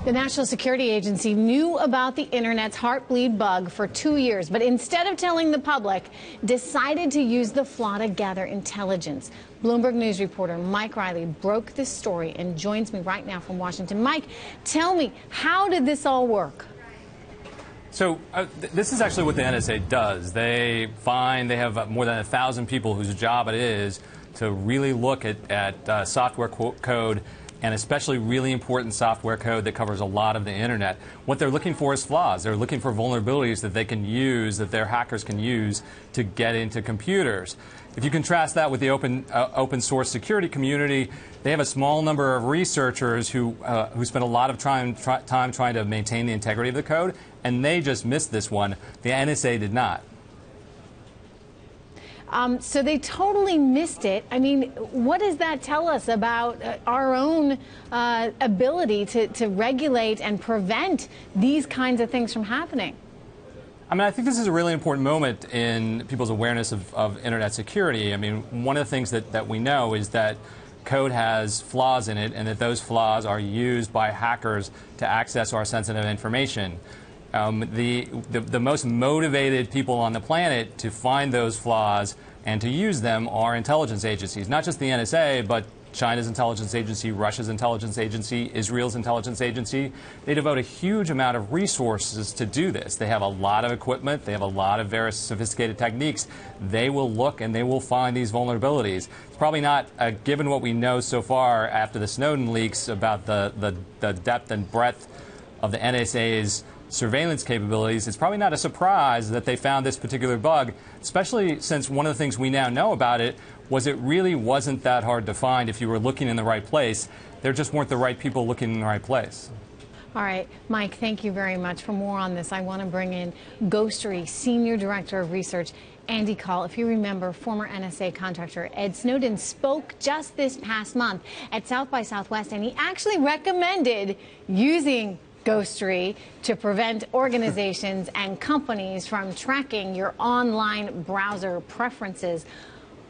The National Security Agency knew about the internet's heartbleed bug for 2 years, but instead of telling the public, decided to use the flaw to gather intelligence. Bloomberg News reporter Mike Riley broke this story and joins me right now from Washington. Mike, tell me, how did this all work? So this is actually what the NSA does. They have more than 1,000 people whose job it is to really look at software code, and especially really important software code that covers a lot of the internet. What they're looking for is flaws. They're looking for vulnerabilities that they can use, that their hackers can use to get into computers. If you contrast that with the open source security community, they have a small number of researchers who spend a lot of time trying to maintain the integrity of the code, and they just missed this one. The NSA did not. So they totally missed it. I mean, what does that tell us about our own ability to regulate and prevent these kinds of things from happening? I mean, I think this is a really important moment in people's awareness of internet security. I mean, one of the things that we know is that code has flaws in it, and that those flaws are used by hackers to access our sensitive information. The most motivated people on the planet to find those flaws and to use them are intelligence agencies, not just the NSA, but China's intelligence agency, Russia's intelligence agency, Israel's intelligence agency. They devote a huge amount of resources to do this. They have a lot of equipment. They have a lot of very sophisticated techniques. They will look and they will find these vulnerabilities. It's probably not, given what we know so far after the Snowden leaks about the depth and breadth of the NSA's surveillance capabilities, it's probably not a surprise that they found this particular bug, especially since one of the things we now know about it was it really wasn't that hard to find if you were looking in the right place. There just weren't the right people looking in the right place. All right, Mike, thank you very much. For more on this, I want to bring in Ghostery Senior Director of Research, Andy Call. If you remember, former NSA contractor Ed Snowden spoke just this past month at South by Southwest, and he actually recommended using Ghostery to prevent organizations and companies from tracking your online browser preferences.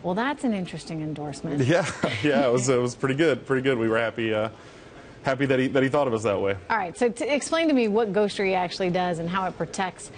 Well, that's an interesting endorsement. Yeah, it was pretty good. We were happy that he thought of us that way. All right, so explain to me what Ghostery actually does and how it protects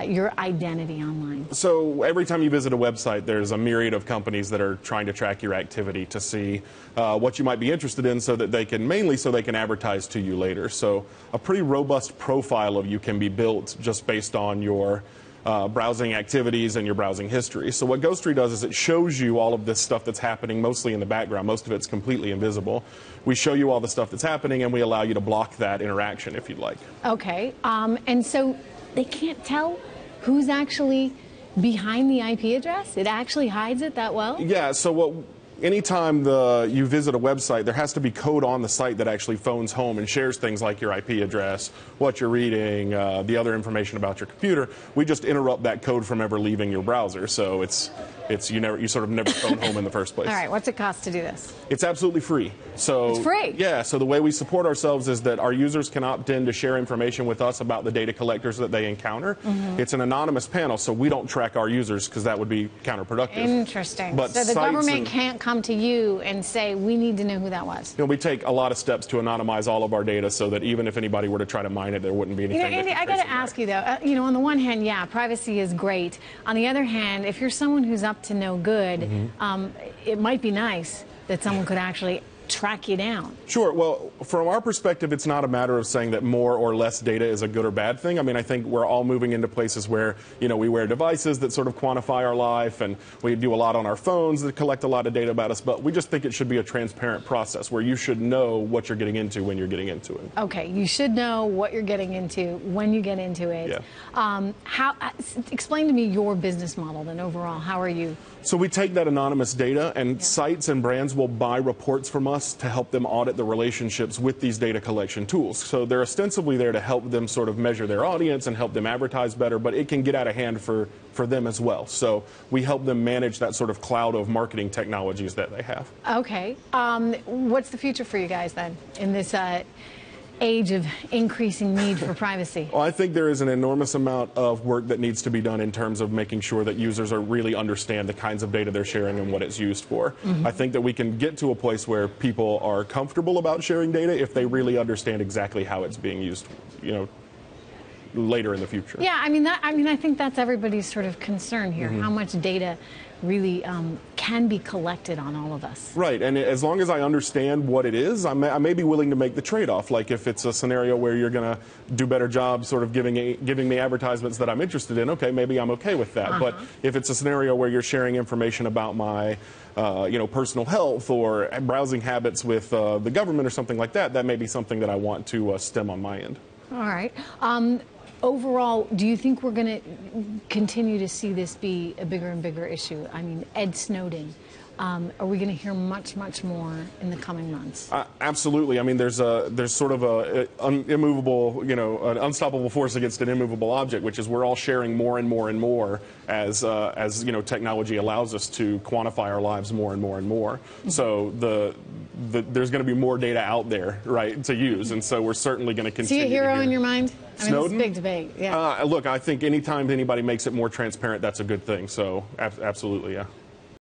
your identity online. So every time you visit a website, there's a myriad of companies that are trying to track your activity to see what you might be interested in, so that they can advertise to you later. So a pretty robust profile of you can be built just based on your browsing activities and your browsing history. So what Ghostery does is it shows you all of this stuff that's happening mostly in the background. Most of it's completely invisible. We show you all the stuff that's happening, and we allow you to block that interaction if you'd like. Okay. And so they can't tell who's actually behind the IP address? It actually hides it that well? Yeah, so anytime you visit a website, there has to be code on the site that actually phones home and shares things like your IP address, what you're reading, the other information about your computer. We just interrupt that code from ever leaving your browser, so you sort of never phone home in the first place. All right, what's it cost to do this? It's absolutely free. So it's free? Yeah, so the way we support ourselves is that our users can opt in to share information with us about the data collectors that they encounter. Mm-hmm. It's an anonymous panel, so we don't track our users because that would be counterproductive. Interesting. But so the government can't come to you and say, we need to know who that was? We take a lot of steps to anonymize all of our data so that even if anybody were to try to mine it, there wouldn't be anything. Andy, I got to ask you, though, on the one hand, yeah, privacy is great. On the other hand, if you're someone who's up to no good, mm-hmm. It might be nice that someone could actually track you down. Sure. Well, from our perspective, it's not a matter of saying that more or less data is a good or bad thing. I mean, I think we're all moving into places where, we wear devices that sort of quantify our life, and we do a lot on our phones that collect a lot of data about us, but we just think it should be a transparent process where you should know what you're getting into when you're getting into it. Okay, you should know what you're getting into when you get into it. Yeah. Explain to me your business model then overall. How are you? So we take that anonymous data, and sites and brands will buy reports from us to help them audit the relationships with these data collection tools. So they're ostensibly there to help them sort of measure their audience and help them advertise better, but it can get out of hand for them as well. So we help them manage that sort of cloud of marketing technologies that they have. Okay. What's the future for you guys then in this age of increasing need for privacy? Well, I think there is an enormous amount of work that needs to be done in terms of making sure that users are really understand the kinds of data they're sharing and what it's used for. I think that we can get to a place where people are comfortable about sharing data if they really understand exactly how it's being used, later in the future. Yeah, I think that's everybody's sort of concern here. How much data really can be collected on all of us. Right, and as long as I understand what it is, I may be willing to make the trade-off. Like if it's a scenario where you're going to do better job sort of giving me advertisements that I'm interested in, okay, maybe I'm okay with that. But if it's a scenario where you're sharing information about my personal health or browsing habits with the government or something like that, that may be something that I want to stem on my end. All right. Overall, do you think we're going to continue to see this be a bigger and bigger issue? I mean, Ed Snowden. Are we going to hear much, much more in the coming months? Absolutely. I mean, there's sort of an immovable, an unstoppable force against an immovable object, which is we're all sharing more and more and more as technology allows us to quantify our lives more and more and more. So there's going to be more data out there, right, to use, and so we're certainly going to continue. Is he a hero in your mind? Snowden? It's a big debate. Yeah. Look, I think anytime anybody makes it more transparent, that's a good thing. So absolutely, yeah.